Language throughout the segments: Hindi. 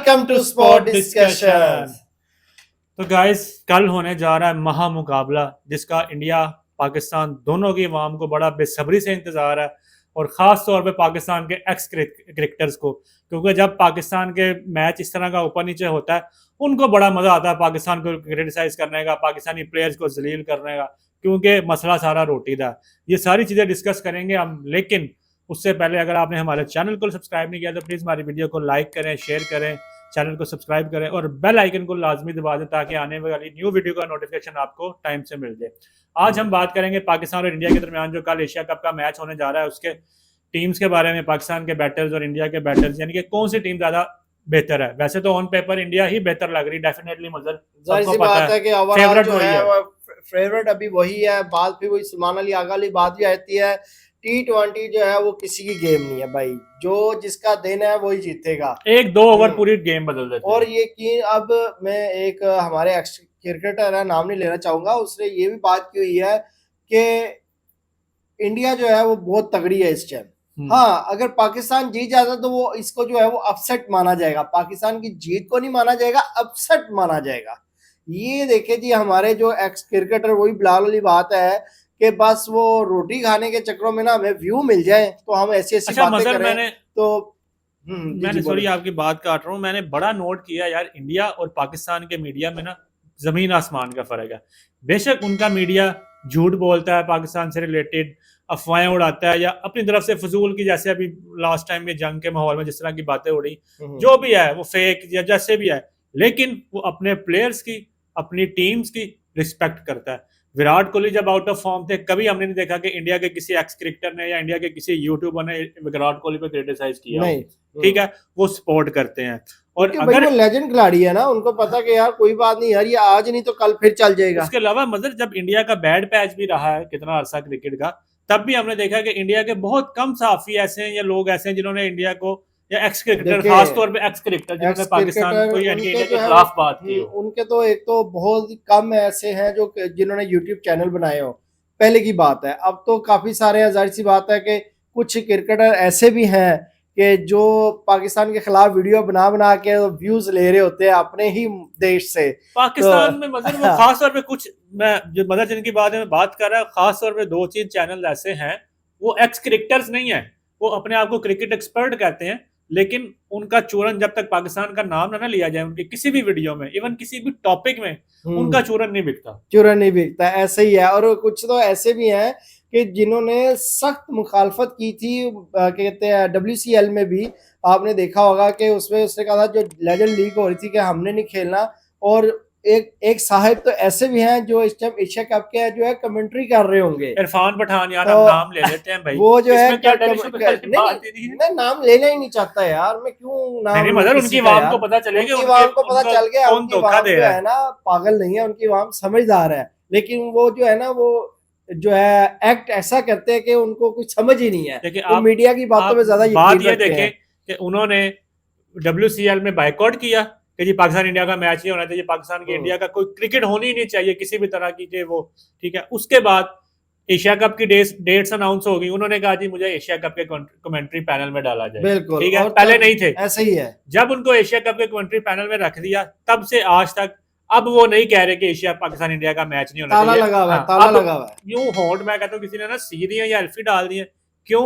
Welcome to sport discussion. तो गाइस, कल होने जा रहा है महामुकाबला जिसका इंडिया पाकिस्तान दोनों की आवाम को बड़ा बेसब्री से इंतजार है, और ख़ास तौर पे पाकिस्तान के एक्स क्रिकेटर्स को, क्योंकि जब पाकिस्तान के मैच इस तरह का ऊपर नीचे होता है उनको बड़ा मज़ा आता है पाकिस्तान को क्रिटिसाइज करने का, पाकिस्तानी प्लेयर्स को जलील करने का, क्योंकि मसला सारा रोटी का। ये सारी चीज़ें डिस्कस करेंगे हम, लेकिन उससे पहले अगर आपने हमारे चैनल को सब्सक्राइब नहीं किया तो प्लीज़ हमारी वीडियो को लाइक करें, शेयर करें, चैनल को सब्सक्राइब करें और बेल आइकन को लाजमी दबा दें ताकि आने वाली न्यू वीडियो का नोटिफिकेशन आपको टाइम से मिल जाए। आज हम बात करेंगे पाकिस्तान और इंडिया के दरमियान जो कल एशिया कप का मैच होने जा रहा है उसके टीम्स के बारे में, पाकिस्तान के बैटर्स और इंडिया के बैटर्स, यानी कि कौन सी टीम ज़्यादा बेहतर है। वैसे तो ऑन पेपर इंडिया ही बेहतर लग रही, डेफिनेटली मजर सबको पता है कि फेवरेट जो वही है। फेवरेट अभी वही है। बात भी वही सलमान अली आगा वाली बात भी आती है। T20 जो है वो किसी की गेम नहीं है भाई, जो जिसका दिन है वही जीतेगा। एक दो ओवर पूरी गेम बदल देते और ये कि अब मैं एक हमारे एक्स क्रिकेटर है, नाम नहीं लेना चाहूंगा, उसने ये भी बात की हुई है कि इंडिया जो है वो बहुत तगड़ी है इस टाइम। हाँ, अगर पाकिस्तान जीत जाता तो वो इसको जो है वो अपसेट माना जाएगा, पाकिस्तान की जीत को नहीं माना जाएगा, अपसेट माना जाएगा। ये देखे जी, हमारे जो एक्स क्रिकेटर, वही बिलाल वाली बात है कि बस वो रोटी खाने के चक्करों में ना हमें व्यू मिल जाए तो हम ऐसी ऐसी बातें करें। मैंने सॉरी आपकी बात काट रहा हूँ, मैंने बड़ा नोट किया यार, इंडिया और पाकिस्तान के मीडिया में ना जमीन आसमान का फर्क है। बेशक उनका मीडिया झूठ बोलता है, पाकिस्तान से रिलेटेड अफवाहें उड़ाता है या अपनी तरफ से फजूल की, जैसे अभी लास्ट टाइम में जंग के माहौल में जिस तरह की बातें उड़ी, जो भी है वो फेक या जैसे भी है, लेकिन वो अपने प्लेयर्स की, अपनी टीम्स की रिस्पेक्ट करता है। विराट कोहली जब आउट ऑफ फॉर्म थे, कभी हमने नहीं देखा कि इंडिया के किसी एक्स क्रिकेटर ने या इंडिया के किसी यूट्यूबर ने विराट कोहली पे क्रिटिसाइज किया। नहीं, ठीक है, वो सपोर्ट करते हैं। और अगर वो लेजेंड खिलाड़ी है ना, उनको पता कि यार कोई बात नहीं यार, ये आज नहीं तो कल फिर चल जाएगा। उसके अलावा मगर जब इंडिया का बैड पैच भी रहा है कितना अरसा क्रिकेट का, तब भी हमने देखा कि इंडिया के बहुत कम सहाफी ऐसे हैं या लोग ऐसे हैं जिन्होंने इंडिया को, या एक्स क्रिकेटर, खास तौर पे एक्स क्रिकेटर जिन्होंने पाकिस्तान को या इंडिया के खिलाफ बात की, उनके तो एक तो बहुत कम ऐसे हैं जो जिन्होंने यूट्यूब चैनल बनाए हो, पहले की बात है। अब तो काफी सारे, जाहिर सी बात है कि कुछ क्रिकेटर ऐसे भी हैं कि जो पाकिस्तान के खिलाफ वीडियो बना बना के व्यूज ले रहे होते हैं अपने ही देश से पाकिस्तान में। मतलब वो खास तौर पे कुछ, मैं जो मदर जिनकी बात है मैं बात कर रहा हूँ, खास तौर पे 2-3 चैनल ऐसे हैं, वो एक्स क्रिकेटर्स नहीं है, वो अपने आप को क्रिकेट एक्सपर्ट कहते हैं, लेकिन उनका चूरन जब तक पाकिस्तान का नाम ना लिया जाए उनके किसी भी वीडियो में, इवन किसी भी टॉपिक में, उनका चूरन नहीं बिकता, चूरन नहीं बिकता। ऐसे ही है। और कुछ तो ऐसे भी हैं कि जिन्होंने सख्त मुखालफत की थी, कहते हैं WCL में भी आपने देखा होगा कि उसमें उसने कहा था जो लेजेंड लीग हो रही थी कि हमने नहीं खेलना। और एक साहिब तो ऐसे भी हैं जो इस टाइम एशिया कप के जो है कमेंट्री कर रहे होंगे, इरफान पठान, यार हम नाम ले लेते हैं भाई, वो जो है मैं नाम लेना ही नहीं चाहता यार, मैं क्यों नाम नहीं, मतलब उनकी आवाम को पता चलेगा, उनकी आवाम को पता चल गया, उनकी आवाम जो है ना पागल नहीं है, उनकी आवाम समझदार है, लेकिन वो जो है ना वो जो है एक्ट ऐसा करते हैं कि उनको कुछ समझ ही नहीं है। देखिए, आप मीडिया की बातों में ज्यादा बात ये देखें कि उन्होंने WCL में बाइकआउट किया कि जी पाकिस्तान इंडिया का मैच नहीं होना चाहिए, पाकिस्तान की इंडिया का कोई क्रिकेट होनी ही नहीं चाहिए किसी भी तरह की, वो ठीक है। उसके बाद एशिया कप की डेट्स अनाउंस हो गई, उन्होंने कहा जी मुझे एशिया कप के कमेंट्री पैनल में डाला जाए, बिल्कुल, ठीक है, पहले नहीं थे, ऐसे ही है। जब उनको एशिया कप के कमेंट्री पैनल में रख दिया तब से आज तक अब वो नहीं कह रहे कि एशिया पाकिस्तान इंडिया का मैच नहीं होना ताला चाहिए, लगा हुआ है, ताला लगा हुआ है। यूं होल्ड, मैं कहता हूं किसी ने ना सी दिया या एल्फी डाल दिए, क्यों?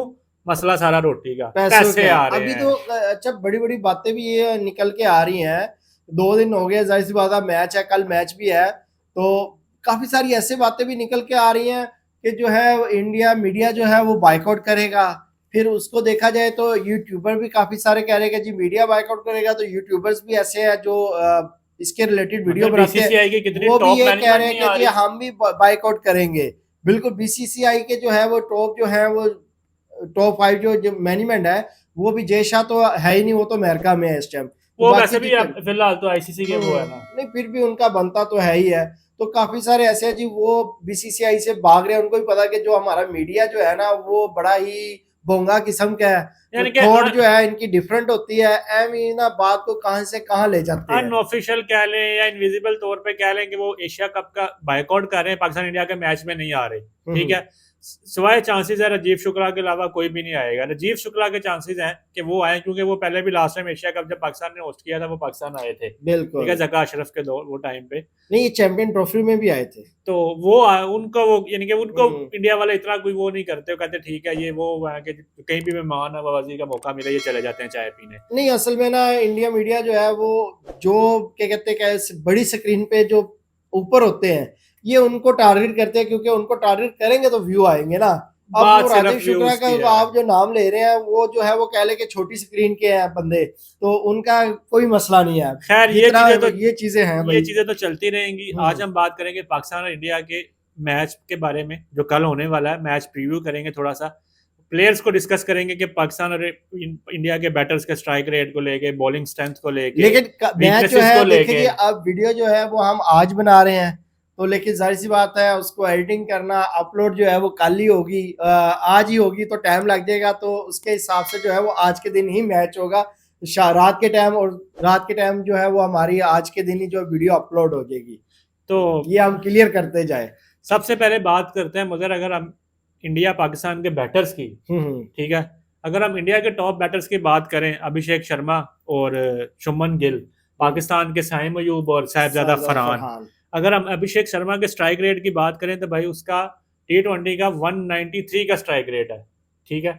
मसला सारा रोटी का, पैसे आ रहे अभी तो अच्छा बड़ी बड़ी बातें भी ये निकल के आ रही हैं। 2 दिन हो गए, जाहिर सी बात है मैच है, कल मैच भी है, तो काफी सारी ऐसी बातें भी निकल के आ रही हैं कि जो है इंडिया मीडिया जो है वो बाइकआउट करेगा। फिर उसको देखा जाए तो यूट्यूबर भी काफी सारे कह रहे हैं कि जी मीडिया बाइकआउट करेगा, तो यूट्यूबर्स भी ऐसे हैं जो इसके रिलेटेड वीडियो बनाते हैं, वो भी ये कह रहे हैं कि जी हम भी बाइकआउट करेंगे। बिल्कुल, BCCI के जो है वो टॉप जो है वो टॉप 5 जो मैनेजमेंट है वो भी जय शाह तो है ही नहीं, वो तो अमेरिका में है इस टाइम, वो वैसे भी फिलहाल तो ICC के वो है ना, नहीं फिर भी उनका बनता तो है ही है। तो काफी सारे ऐसे हैं जी वो BCCI से भाग रहे हैं, उनको भी पता कि जो हमारा मीडिया जो है ना वो बड़ा ही बोंगा किस्म का है, तो थॉट जो है इनकी डिफरेंट होती है, ना बात को कहां से कहां ले जाते हैं। अनऑफिशियल कह लें या इनविजिबल तौर पे कह लें कि वो एशिया कप का बाइकआउट कर रहे हैं, पाकिस्तान इंडिया के मैच में नहीं आ रहे, ठीक है। सिवाय चांसेस है राजीव शुक्ला के अलावा कोई भी नहीं आएगा। राजीव शुक्ला के चांसेस हैं कि वो आए, क्योंकि वो पहले भी लास्ट टाइम एशिया कप जब पाकिस्तान ने होस्ट किया था वो पाकिस्तान आए थे, ठीक है, बिल्कुल जका अशरफ के दो वो टाइम पे। नहीं, ये चैंपियन ट्रॉफी में भी आए थे। तो वो उनको वो यानी कि उनको हम्म। इंडिया वाले इतना कोई वो नहीं करते, वो कहते ठीक है ये वो वहाँ के कहीं भी मेहमान नवाजी का मौका मिले ये चले जाते हैं चाय पीने। नहीं, असल में ना इंडिया मीडिया जो है वो जो क्या कहते हैं, क्या बड़ी स्क्रीन पे जो ऊपर होते हैं ये उनको टारगेट करते हैं, क्योंकि उनको टारगेट करेंगे तो व्यू आएंगे ना। अब बात वो सिर्फ राजीव शुक्ला व्यूज का की जो है। आप जो नाम ले रहे हैं वो जो है वो कह ले कि छोटी स्क्रीन के हैं बंदे, तो उनका कोई मसला नहीं है। खैर जितना ये चीजें हैं ये भाई। चीजें तो चलती रहेंगी। आज हम बात करेंगे पाकिस्तान और इंडिया के मैच के बारे में जो कल होने वाला है। मैच प्रीव्यू करेंगे, थोड़ा सा प्लेयर्स को डिस्कस करेंगे कि पाकिस्तान और इंडिया के बैटर्स के स्ट्राइक रेट को लेके, बॉलिंग स्ट्रेंथ को लेके, लेकिन मैच जो weaknesses है को लेके। देखिए, अब वीडियो जो है वो हम आज बना रहे हैं, तो लेकिन जाहिर सी बात है उसको एडिटिंग करना, अपलोड जो है वो कल ही होगी, आज ही होगी, तो टाइम लग जाएगा। तो उसके हिसाब से जो है वो आज के दिन ही मैच होगा रात के टाइम, और रात के टाइम जो है वो हमारी आज के दिन ही जो वीडियो अपलोड हो जाएगी। तो ये हम क्लियर करते जाए। सबसे पहले बात करते हैं, मगर अगर हम इंडिया पाकिस्तान के बैटर्स की, ठीक है, अगर हम इंडिया के टॉप बैटर्स की बात करें, अभिषेक शर्मा और शुभमन गिल, पाकिस्तान के साइम अयूब और साहिबजादा फरहान। अगर हम अभिषेक शर्मा के स्ट्राइक रेट की बात करें तो भाई उसका T20 का 193 का स्ट्राइक रेट है, ठीक है।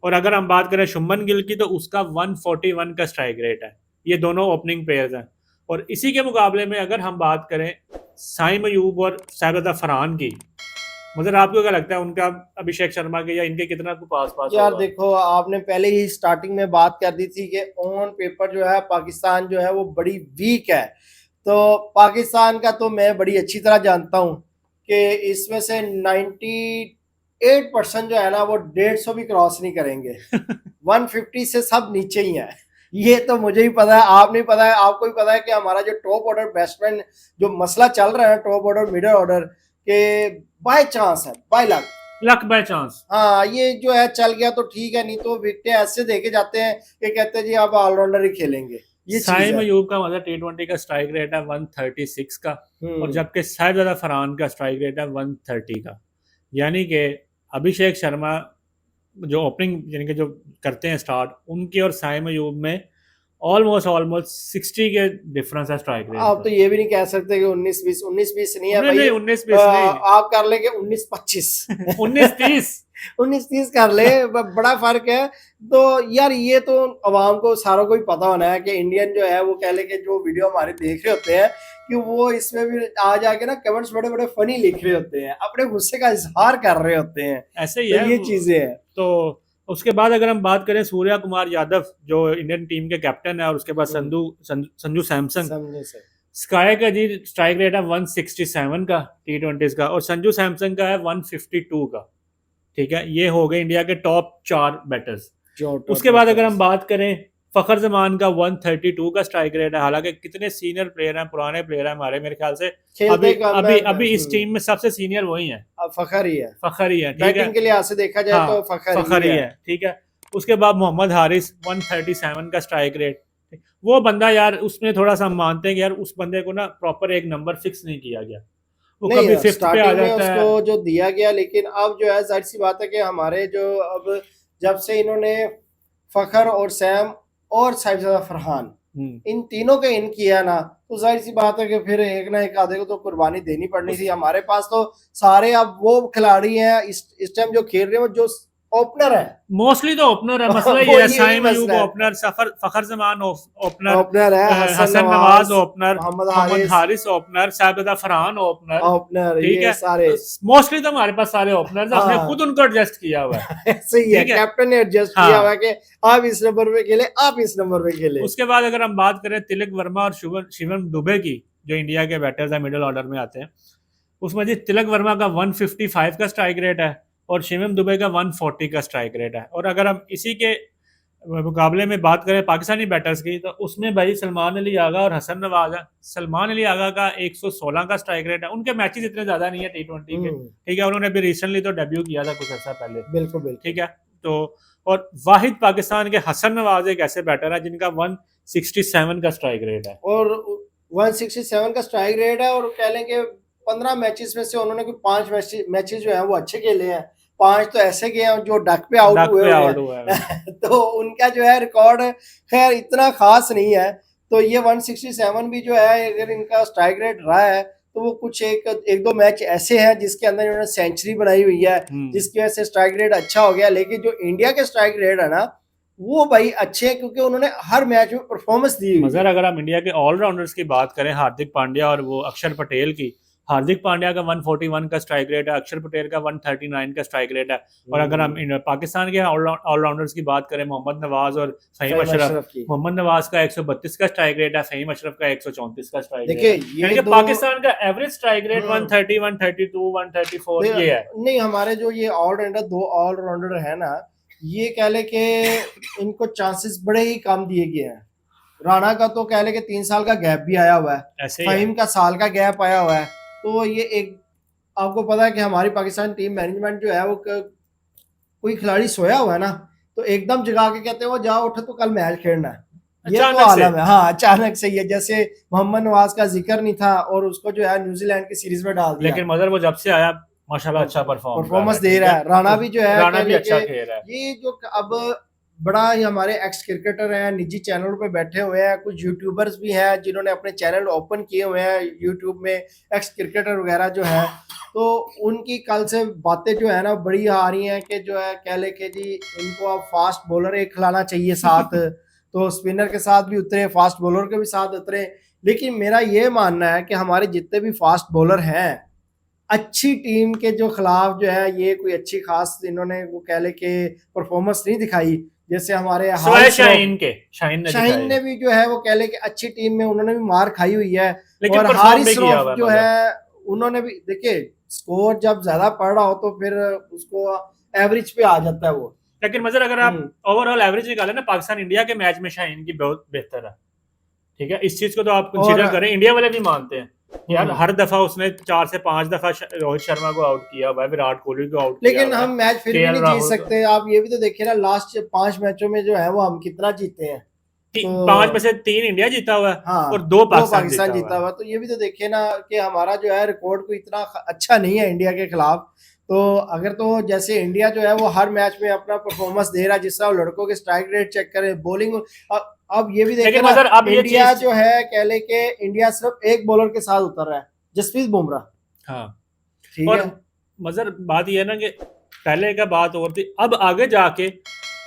और अगर हम बात करें शुभमन गिल की तो उसका 141 का स्ट्राइक रेट है। ये दोनों ओपनिंग प्लेयर्स हैं। और इसी के मुकाबले में अगर हम बात करें साइम अयूब और साहिबजादा फरहान की, मतलब आपको क्या लगता है उनका अभिषेक शर्मा के या इनके कितना को पास यार होगा? देखो, आपने पहले ही स्टार्टिंग में बात कर दी थी कि ऑन पेपर जो है पाकिस्तान जो है वो बड़ी वीक है। तो पाकिस्तान का तो मैं बड़ी अच्छी तरह जानता हूं कि इसमें से 98% जो है ना वो 150 भी क्रॉस नहीं करेंगे। 150 से सब नीचे ही है। ये तो मुझे ही पता है, आप नहीं पता है, आपको भी पता है कि हमारा जो टॉप ऑर्डर बैट्समैन जो मसला चल रहा है, टॉप ऑर्डर मिडिल ऑर्डर के, बाय चांस है, बाय लक बाय चांस। हाँ, ये जो है चल गया तो ठीक है, नहीं तो विकेटें ऐसे देके जाते हैं कि कहते हैं जी आप ऑलराउंडर ही खेलेंगे। ये साइम अयूब का मतलब T20 का स्ट्राइक रेट है 136 का, और जबकि साहिबजादा फरहान का स्ट्राइक रेट है 130 का। यानी कि अभिषेक शर्मा जो ओपनिंग यानी कि जो करते हैं स्टार्ट, उनकी और साइम अयूब में ऑलमोस्ट 60 के डिफरेंस है स्ट्राइक रेट। आप तो ये भी नहीं कह सकते कि 19-20 नहीं है नहीं, भाई। 19-20 नहीं, आप कर लेंगे 19-25 19-30 19-30 कर ले, बड़ा फर्क है। तो यार ये तो अवाम को सारों को ही पता होना है कि इंडियन जो है वो कह ले कि जो वीडियो हमारे देख रहे होते हैं कि वो इसमें भी आ जाके ना कमेंट्स बड़े बड़े फनी लिख रहे होते हैं, अपने गुस्से का इजहार कर रहे होते हैं। ऐसे ही तो है ये चीजें हैं। तो उसके बाद अगर हम बात करें सूर्या कुमार यादव जो इंडियन टीम के कैप्टन है, और उसके बाद संजू सैमसन, स्काई का जी स्ट्राइक रेट है 167 का T20 का, और संजू सैमसन का है 152 का, ठीक है। ये हो गए इंडिया के टॉप 4 बैटर्स। उसके बाद अगर हम बात करें फखर जमान का 132 का स्ट्राइक रेट है। हालांकि कितने सीनियर प्लेयर हैं, पुराने प्लेयर हैं हमारे, मेरे ख्याल से अभी इस टीम में सबसे सीनियर वही है, फखर ही है, ठीक है। बैटिंग के लिहाज से देखा जाए तो फखर ही है, ठीक है। उसके बाद मोहम्मद हारिस 137 का स्ट्राइक रेट। वो बंदा यार उसमें थोड़ा सा हम मानते हैं कि यार उस बंदे को ना प्रॉपर एक नंबर फिक्स नहीं किया गया, वो कभी फिफ्थ पे आ जाता है, उसको जो दिया गया। लेकिन अब जो है जाहिर सी बात है कि हमारे जो अब जब से इन्होंने फखर और सैम और साहिबजादा फरहान इन तीनों के इन किया ना, तो जाहिर सी बात है कि फिर एक ना एक आधे को तो कुर्बानी देनी पड़नी थी। हमारे पास तो सारे अब वो खिलाड़ी हैं इस टाइम जो खेल रहे हैं वो जो ओपनर है, मोस्टली तो ओपनर है। मसला ये है साइम अयूब ओपनर, फखर जमान ओपनर है, Hasan Nawaz opener, Mohammad Haris opener, Sahibzada Farhan opener, ठीक है। सारे मोस्टली तो हमारे पास सारे ओपनर्स, हमने खुद उनको एडजस्ट किया हुआ है। सही है, कैप्टन ने एडजस्ट किया हुआ है कि आप इस नंबर पे खेले, आप इस नंबर पे खेले। उसके बाद अगर हम बात करें तिलक वर्मा और शिवम दुबे की, जो इंडिया के बैटर्स है मिडिल ऑर्डर में आते हैं, उसमें जी तिलक वर्मा का 155 का स्ट्राइक रेट है और शिवम दुबे का 140 का स्ट्राइक रेट है। और अगर हम इसी के मुकाबले में बात करें पाकिस्तानी बैटर्स की, तो उसमें भाई सलमान अली आगा और हसन नवाज है। सलमान अली आगा का 116 का स्ट्राइक रेट है। उनके मैचेस इतने ज्यादा नहीं है T20 के, ठीक है। उन्होंने अभी रिसेंटली तो डेब्यू किया था कुछ अर्सा पहले, बिल्कुल, ठीक है। तो और वाहिद पाकिस्तान के हसन नवाज एक ऐसे बैटर है जिनका 167 का स्ट्राइक रेट है, और 167 का स्ट्राइक रेट है। और कह लेंगे 15 मैचेस में से उन्होंने कोई 5 मैचेस जो है वो अच्छे खेले हैं, 5 तो ऐसे गए हैं जो डक पे आउट डक हुए पे हुए आउट हुआ है। हैं तो उनका जो है रिकॉर्ड खैर इतना खास नहीं है। तो ये 167 भी जो है अगर इनका स्ट्राइक रेट रहा है तो वो कुछ एक दो मैच ऐसे हैं जिसके अंदर इन्होंने सेंचुरी बनाई हुई है, जिसकी वजह से स्ट्राइक रेट अच्छा हो गया। लेकिन जो इंडिया के स्ट्राइक रेट है ना वो भाई अच्छे हैं क्योंकि उन्होंने हर मैच में परफॉर्मेंस दी हुई मगर है। अगर हम इंडिया के ऑलराउंडर्स की बात करें, हार्दिक पांड्या और वो अक्षर पटेल की, हार्दिक पांड्या का 141 का स्ट्राइक रेट है, अक्षर पटेल का 139 का स्ट्राइक रेट है। और अगर हम पाकिस्तान के ऑलराउंडर्स की बात करें, मोहम्मद नवाज और फहीम अशरफ, मोहम्मद नवाज का 132 का स्ट्राइक रेट है, फहीम अशरफ का 134 का स्ट्राइक रेट है। देखिए यानी ये कि दो पाकिस्तान का एवरेज स्ट्राइक रेट 130, 132, 134 ये है। नहीं हमारे जो ये ऑलराउंडर दो ऑलराउंडर है ना ये कह ले कि इनको चांसेस बड़े ही कम दिए गए हैं। राणा का तो कह ले कि 3 साल का गैप भी आया हुआ है, ऐसे ही है। फहीम का साल का गैप आया हुआ है। तो ये एक आपको पता है कि हमारी पाकिस्तान टीम मैनेजमेंट जो है वो कोई खिलाड़ी सोया हुआ है ना तो एकदम जगा के कहते हैं वो जाओ उठो तो कल मैच खेलना है। ये तो अचानक से। आलम है, हाँ अचानक से ही है। जैसे मोहम्मद नवाज का जिक्र नहीं था और उसको जो है न्यूजीलैंड की सीरीज में डाल दिया, लेकिन मगर वो जब से आया माशाल्लाह अच्छा परफॉर्मेंस दे रहा है। राणा भी जो है राणा भी कह अच्छा लेके खेल रहा है। ये जो अब बड़ा ही हमारे एक्स क्रिकेटर हैं निजी चैनलों पे बैठे हुए हैं, कुछ यूट्यूबर्स भी हैं जिन्होंने अपने चैनल ओपन किए हुए हैं यूट्यूब में, एक्स क्रिकेटर वगैरह जो है। तो उनकी कल से बातें जो है ना बड़ी आ रही हैं कि जो है कह ले कि जी इनको अब फास्ट बॉलर एक खिलाना चाहिए साथ तो स्पिनर के साथ भी उतरे, फास्ट बॉलर के भी साथ उतरे। लेकिन मेरा ये मानना है कि हमारे जितने भी फास्ट बॉलर हैं अच्छी टीम के जो खिलाफ जो है ये कोई अच्छी खास इन्होंने वो कह ले कि परफॉर्मेंस नहीं दिखाई। जैसे हमारे शाहीन ने भी जो है वो कह ले कि अच्छी टीम में उन्होंने भी मार खाई हुई है। और हारिस रऊफ जो है उन्होंने भी देखिए स्कोर जब ज्यादा पड़ रहा हो तो फिर उसको एवरेज पे आ जाता है वो। लेकिन मजर अगर आप ओवरऑल एवरेज निकालें ना पाकिस्तान इंडिया के मैच में शाहीन की बहुत बेहतर है, ठीक है। इस चीज को तो आप कंसीडर करें, इंडिया वाले भी मानते हैं यार हर दफा उसने 4 से 5 दफा रोहित शर्मा को आउट किया हुआ है, विराट कोहली को आउट किया। लेकिन हम मैच फिर भी नहीं जीत सकते। आप ये भी तो देखिए ना लास्ट 5 मैचों में जो है वो हम कितना जीते हैं। तो 5 में से 3 इंडिया जीता हुआ है, हाँ, और 2 पाकिस्तान जीता हुआ। तो ये भी तो देखिए ना कि हमारा जो है रिकॉर्ड को इतना अच्छा नहीं है इंडिया के खिलाफ। तो अगर तो जैसे इंडिया जो है वो हर मैच में अपना परफॉर्मेंस दे रहा है, जिस तरह लड़कों के स्ट्राइक रेट चेक करें, बॉलिंग। अब ये भी देखिए ना इंडिया जो है कह ले के इंडिया सिर्फ एक बॉलर के साथ उतर रहा है, जसप्रीत बुमराह। हाँ ठीक और है। मजर बात ये है ना कि पहले का बात और थी, अब आगे जाके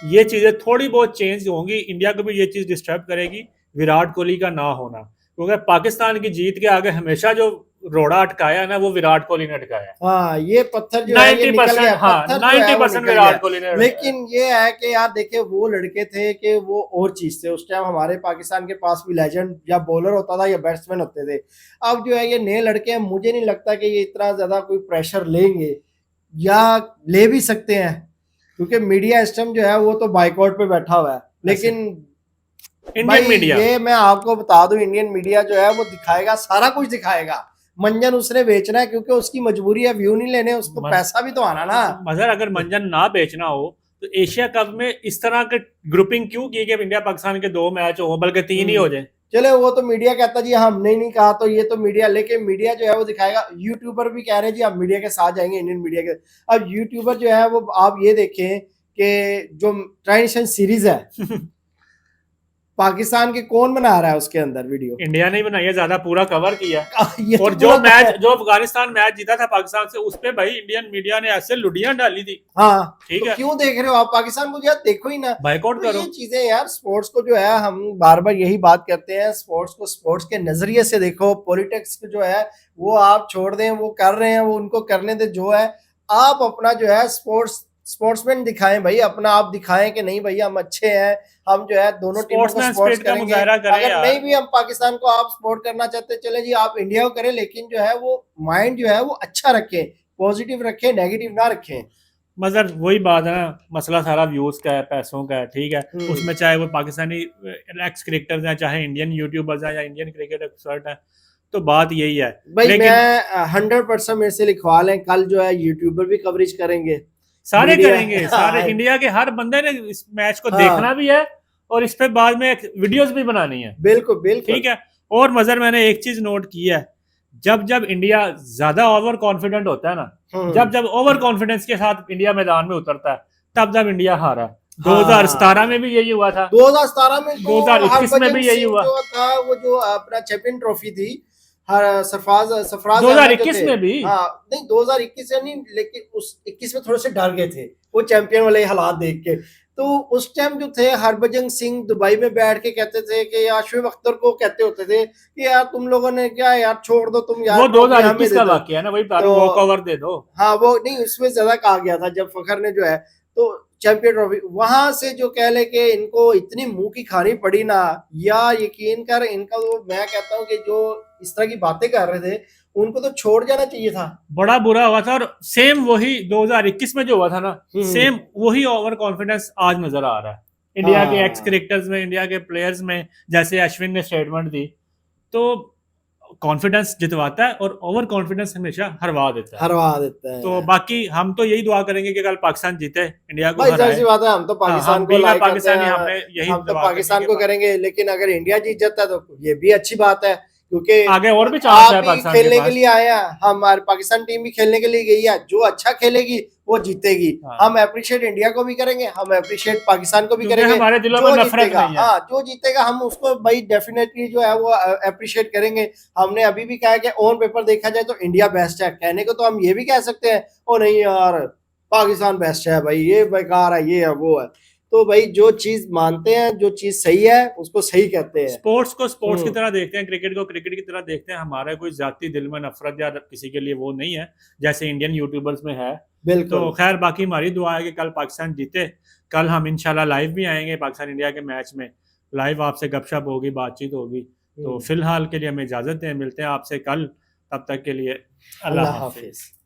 ये चीजें थोड़ी बहुत चेंज होंगी। इंडिया को भी ये चीज डिस्टर्ब करेगी विराट कोहली का ना होना, क्योंकि पाकिस्तान की जीत के आगे हमेशा जो रोड़ा अटकाया ना वो विराट कोहली ने अटकाया। हाँ ये पत्थर जो है ये निकल गया, हाँ, 90% विराट कोहली ने। लेकिन ये है कि यार देखिए वो लड़के थे कि वो और चीज थे। उस टाइम हमारे पाकिस्तान के पास भी लेजेंड या बॉलर होता था या बैट्समैन होते थे। अब जो है ये नए लड़के हैं, मुझे नहीं लगता कि ये इतना ज्यादा कोई प्रेशर लेंगे या ले भी सकते हैं, क्योंकि मीडिया इस टाइम जो है वो तो बाइकआउट पे बैठा हुआ है। लेकिन इंडियन मीडिया, ये मैं आपको बता दूं, इंडियन मीडिया जो है वो दिखाएगा, सारा कुछ दिखाएगा। मंजन उसने बेचना है क्योंकि उसकी मजबूरी है, व्यू नहीं लेने, उसको पैसा भी तो आना ना। मगर अगर मंजन ना बेचना हो तो एशिया कप में इस तरह के ग्रुपिंग क्यों की कि इंडिया पाकिस्तान के 2 मैच हो बल्कि 3 ही हो जाए। चले वो तो मीडिया कहता जी हमने नहीं कहा, तो ये तो मीडिया, लेकिन मीडिया जो है वो दिखाएगा। यूट्यूबर भी कह रहे हैं जी हम मीडिया के साथ जाएंगे, इंडियन मीडिया के। अब यूट्यूबर जो है वो आप ये देखें कि जो ट्रांजिशन सीरीज है पाकिस्तान के कौन बना रहा है उसके अंदर वीडियो? इंडिया ने बनाई है, ज्यादा पूरा कवर किया। और जो मैच जो अफगानिस्तान मैच जीता था पाकिस्तान से उस पे भाई इंडियन मीडिया ने ऐसे लुडियां डाली थी। हाँ ठीक है, क्यों देख रहे हो आप पाकिस्तान को? यार देखो ही ना, बाइकआउट करो। ये चीजें यार स्पोर्ट्स को जो है हम बार बार यही बात करते हैं, स्पोर्ट्स को स्पोर्ट्स के नजरिए से देखो। पॉलिटिक्स जो है वो आप छोड़ दें, वो कर रहे हैं वो उनको करने दे। जो है आप अपना जो है स्पोर्ट्समैन दिखाएं भाई, अपना आप दिखाएं कि नहीं भैया हम अच्छे हैं, हम जो है दोनों टीमों को सपोर्ट करेंगे। अगर नहीं भी हम पाकिस्तान को आप सपोर्ट करना चाहते चले जी आप इंडिया को करें, लेकिन जो है वो माइंड जो है वो अच्छा रखें, पॉजिटिव रखें, नेगेटिव ना रखें। मगर वही बात है ना, मसला सारा व्यूज का है, पैसों का है। ठीक है, उसमें चाहे वो पाकिस्तानी एक्स क्रिकेटर्स हैं, चाहे इंडियन यूट्यूबर्स हैं या इंडियन क्रिकेट एक्सपर्ट हैं, तो बात यही है भाई। मैं 100% मेरे से लिखवा लें, कल जो है यूट्यूबर भी कवरेज करेंगे, सारे करेंगे, सारे इंडिया के हर बंदे ने इस मैच को देखना भी है और इस पे बाद में वीडियोस भी बनानी है। बिल्कुल बिल्कुल ठीक है। और मजर मैंने एक चीज नोट की है, जब जब इंडिया ज्यादा ओवर कॉन्फिडेंट होता है ना, जब जब ओवर कॉन्फिडेंस के साथ इंडिया मैदान में उतरता है, तब जब इंडिया हारा है। 2017 में भी यही हुआ था, 2017 में तो 2021 में भी यही सिंह हुआ, जो था वो जो अपना चैंपियन ट्रॉफी थी, सरफराज सरफराज 2021 में भी। हाँ नहीं 2021 से नहीं, लेकिन उस 21 में थोड़े से डर गए थे वो चैंपियन वाले हालात देख के। तो उस टाइम जो थे हरभजन सिंह दुबई में बैठ के कहते थे कि यार शुएब अख्तर को कहते होते थे कि यार तुम लोगों ने क्या यार छोड़ दो तुम यार, वो 2021 का वाकया है ना, वही तो वॉक ओवर दे दो। हाँ वो नहीं, उसमें ज्यादा कहा गया था जब फखर ने जो है तो चैंपियन ट्रॉफी वहां से जो कह ले कि इनको इतनी मुंह की खानी पड़ी ना, या यकीन कर इनका तो मैं कहता हूँ कि जो इस तरह की बातें कर रहे थे उनको तो छोड़ जाना चाहिए था। बड़ा बुरा हुआ था, और सेम वही 2021 में जो हुआ था ना, सेम वही ओवर कॉन्फिडेंस आज नजर आ रहा है इंडिया के एक्स क्रिकेटर्स में, इंडिया के प्लेयर्स में। जैसे अश्विन ने स्टेटमेंट दी, तो कॉन्फिडेंस जितवाता है और ओवर कॉन्फिडेंस हमेशा हरवा देता है। तो बाकी हम तो यही दुआ करेंगे कि कल पाकिस्तान जीते, इंडिया को हराए। जाहिर सी बात है हम तो पाकिस्तान को लाइक करते हैं, हमने यही हम तो पाकिस्तान को करेंगे, लेकिन अगर इंडिया जीत जाता है तो ये भी अच्छी बात है, क्योंकि आगे और भी चांस है पाकिस्तान खेलने के लिए आए हैं, हमारी पाकिस्तान टीम भी खेलने के लिए गई है, जो अच्छा खेलेगी वो जीतेगी। हम अप्रिशिएट इंडिया को भी करेंगे, हम अप्रिशिएट पाकिस्तान को भी करेंगे, हमारे दिलों में नफरत नहीं है। हाँ जो जीतेगा हम उसको भाई डेफिनेटली जो है वो अप्रिशिएट करेंगे। हमने अभी भी कहा कि ऑन पेपर देखा जाए तो इंडिया बेस्ट है, कहने को तो हम ये भी कह सकते हैं ओ नहीं यार पाकिस्तान बेस्ट है भाई, ये बेकार है, ये है वो है। तो भाई जो चीज मानते हैं, जो चीज सही है उसको सही कहते हैं। स्पोर्ट्स को स्पोर्ट्स की तरह देखते हैं, क्रिकेट को क्रिकेट की तरह देखते हैं। हमारा कोई जाती दिल में नफरत या किसी के लिए वो नहीं है जैसे इंडियन यूट्यूबर्स में है। तो खैर बाकी हमारी दुआ है कि कल पाकिस्तान जीते। कल हम इंशाल्लाह लाइव भी आएंगे पाकिस्तान इंडिया के मैच में, लाइव आपसे गपशप होगी, बातचीत होगी। तो फिलहाल के लिए हमें इजाजत दें, मिलते हैं आपसे कल, तब तक के लिए अल्लाह हाफिज।